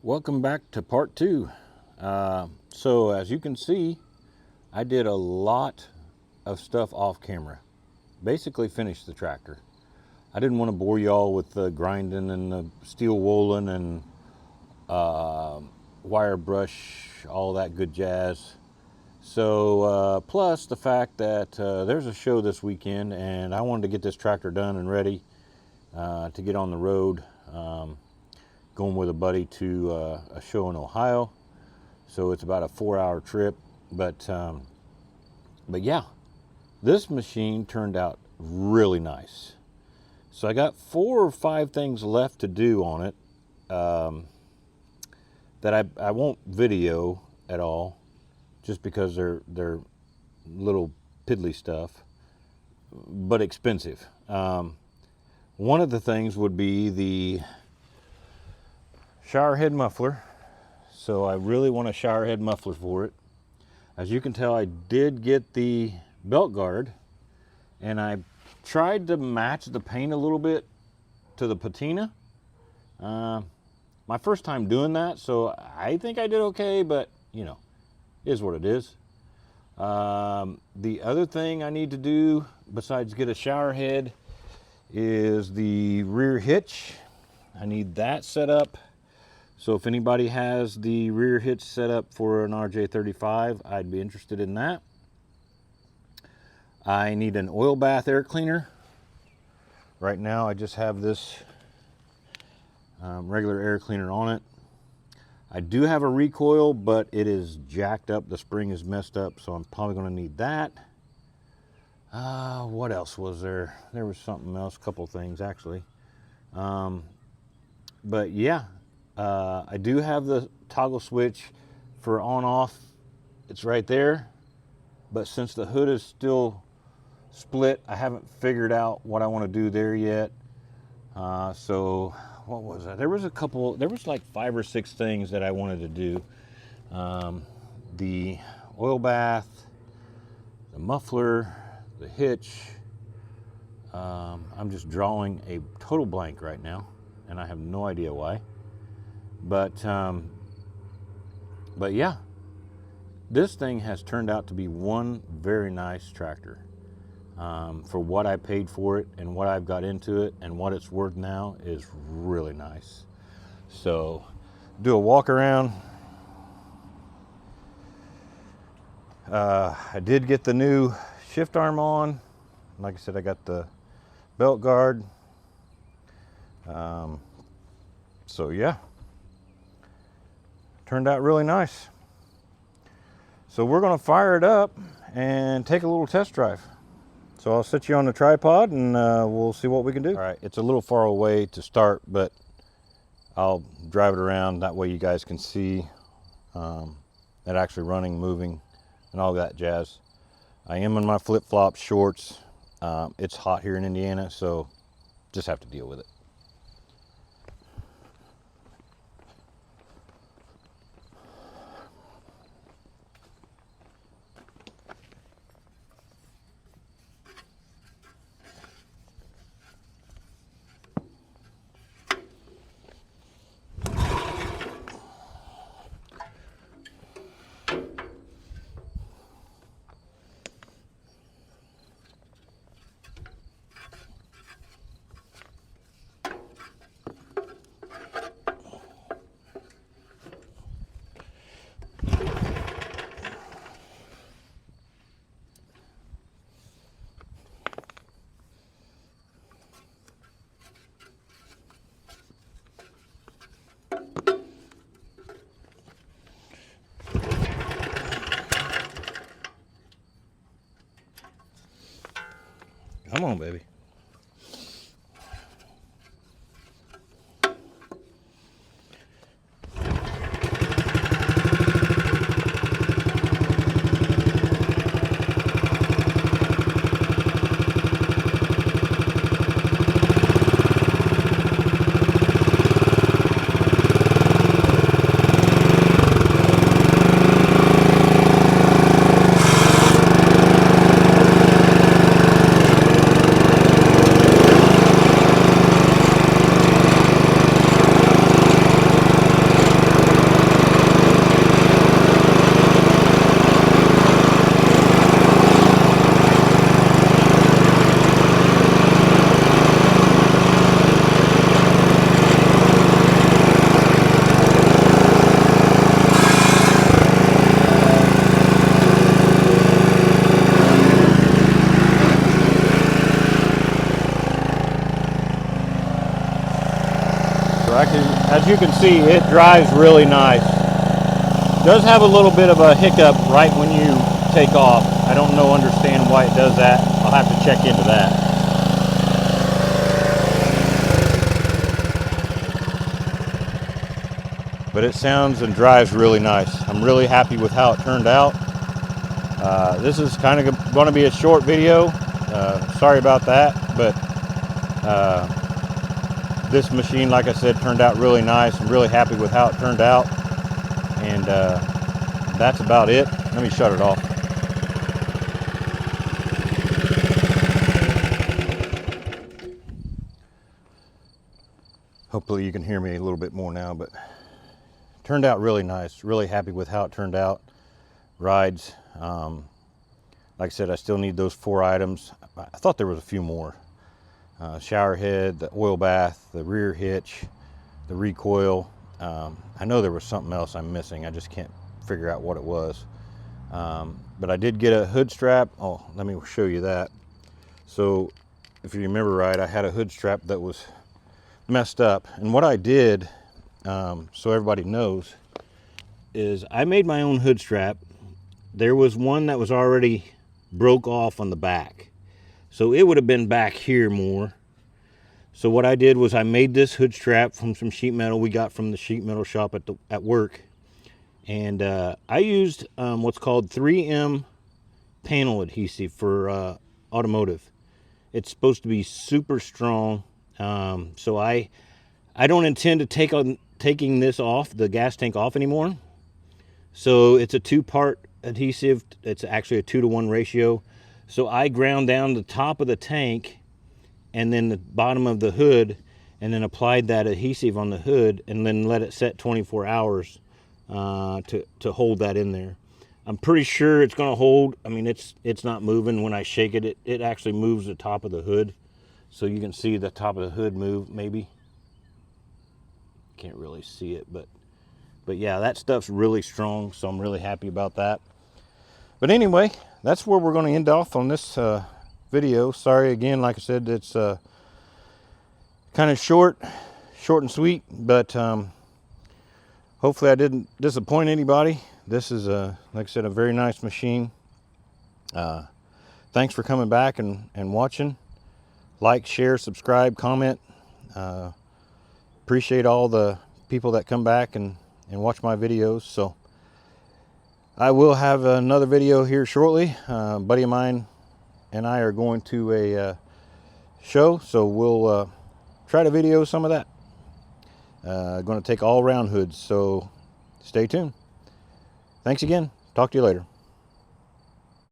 Welcome back to part two. So as you can see, I did a lot of stuff off camera. Basically finished the tractor. I didn't want to bore y'all with the grinding and the steel wooling and wire brush, all that good jazz. So plus the fact that there's a show this weekend and I wanted to get this tractor done and ready to get on the road. Going with a buddy to a show in Ohio, so it's about a 4-hour trip. But yeah, this machine turned out really nice. So I got 4 or 5 things left to do on it that I won't video at all, just because they're little piddly stuff, but expensive. One of the things would be the shower head muffler. So I really want a shower head muffler for it. As you can tell, I did get the belt guard, and I tried to match the paint a little bit to the patina. My first time doing that, so I think I did okay, but you know, is what it is. The other thing I need to do besides get a shower head is the rear hitch. I need that set up. So if anybody has the rear hitch set up for an RJ35, I'd be interested in that. I need an oil bath air cleaner. Right now I just have this regular air cleaner on it. I do have a recoil, but it is jacked up. The spring is messed up, so I'm probably going to need that. What else was there? There was something else, a couple things actually. But yeah. I do have the toggle switch for on-off. It's right there. But since the hood is still split, I haven't figured out what I want to do there yet. So what was that? There was like 5 or 6 things that I wanted to do. The oil bath, the muffler, the hitch. I'm just drawing a total blank right now, and I have no idea why. But yeah, this thing has turned out to be one very nice tractor. For what I paid for it and what I've got into it and what it's worth now is really nice. So do a walk around. I did get the new shift arm on. Like I said, I got the belt guard. So yeah. Turned out really nice. So we're going to fire it up and take a little test drive. So I'll set you on the tripod and we'll see what we can do. All right, it's a little far away to start, but I'll drive it around. That way you guys can see it actually running, moving, and all that jazz. I am in my flip-flop shorts. It's hot here in Indiana, so just have to deal with it. Come on, baby. as you can see, it drives really nice. Does have a little bit of a hiccup right when you take off. I don't understand why it does that. I'll have to check into that. But it sounds and drives really nice. I'm really happy with how it turned out. This is kind of going to be a short video. Sorry about that, but this machine, like I said, turned out really nice. I'm really happy with how it turned out. And that's about it. Let me shut it off. Hopefully you can hear me a little bit more now, but turned out really nice. Really happy with how it turned out. Rides. Like I said, I still need those 4 items. I thought there was a few more. Shower head, the oil bath, the rear hitch, the recoil. I know there was something else I'm missing. I just can't figure out what it was. But I did get a hood strap. Oh, let me show you that. So if you remember right, I had a hood strap that was messed up. And what I did, so everybody knows, is I made my own hood strap. There was one that was already broke off on the back. So it would have been back here more. So what I did was I made this hood strap from some sheet metal we got from the sheet metal shop at work. And I used what's called 3M panel adhesive for automotive. It's supposed to be super strong. So I don't intend to taking this off, the gas tank off anymore. So it's a 2-part adhesive. It's actually a 2-to-1 ratio. So I ground down the top of the tank and then the bottom of the hood, and then applied that adhesive on the hood, and then let it set 24 hours to hold that in there. I'm pretty sure it's going to hold. I mean, it's not moving. When I shake it, it actually moves the top of the hood. So you can see the top of the hood move, maybe. Can't really see it, but yeah, that stuff's really strong, so I'm really happy about that. But anyway, that's where we're going to end off on this video. Sorry again, like I said, it's kind of short and sweet, but hopefully I didn't disappoint anybody. This is like I said, a very nice machine. Thanks for coming back and watching. Like, share, subscribe, comment. Appreciate all the people that come back and watch my videos. So I will have another video here shortly. A buddy of mine and I are going to a show, so we'll try to video some of that. Going to take all round hoods, so stay tuned. Thanks again. Talk to you later.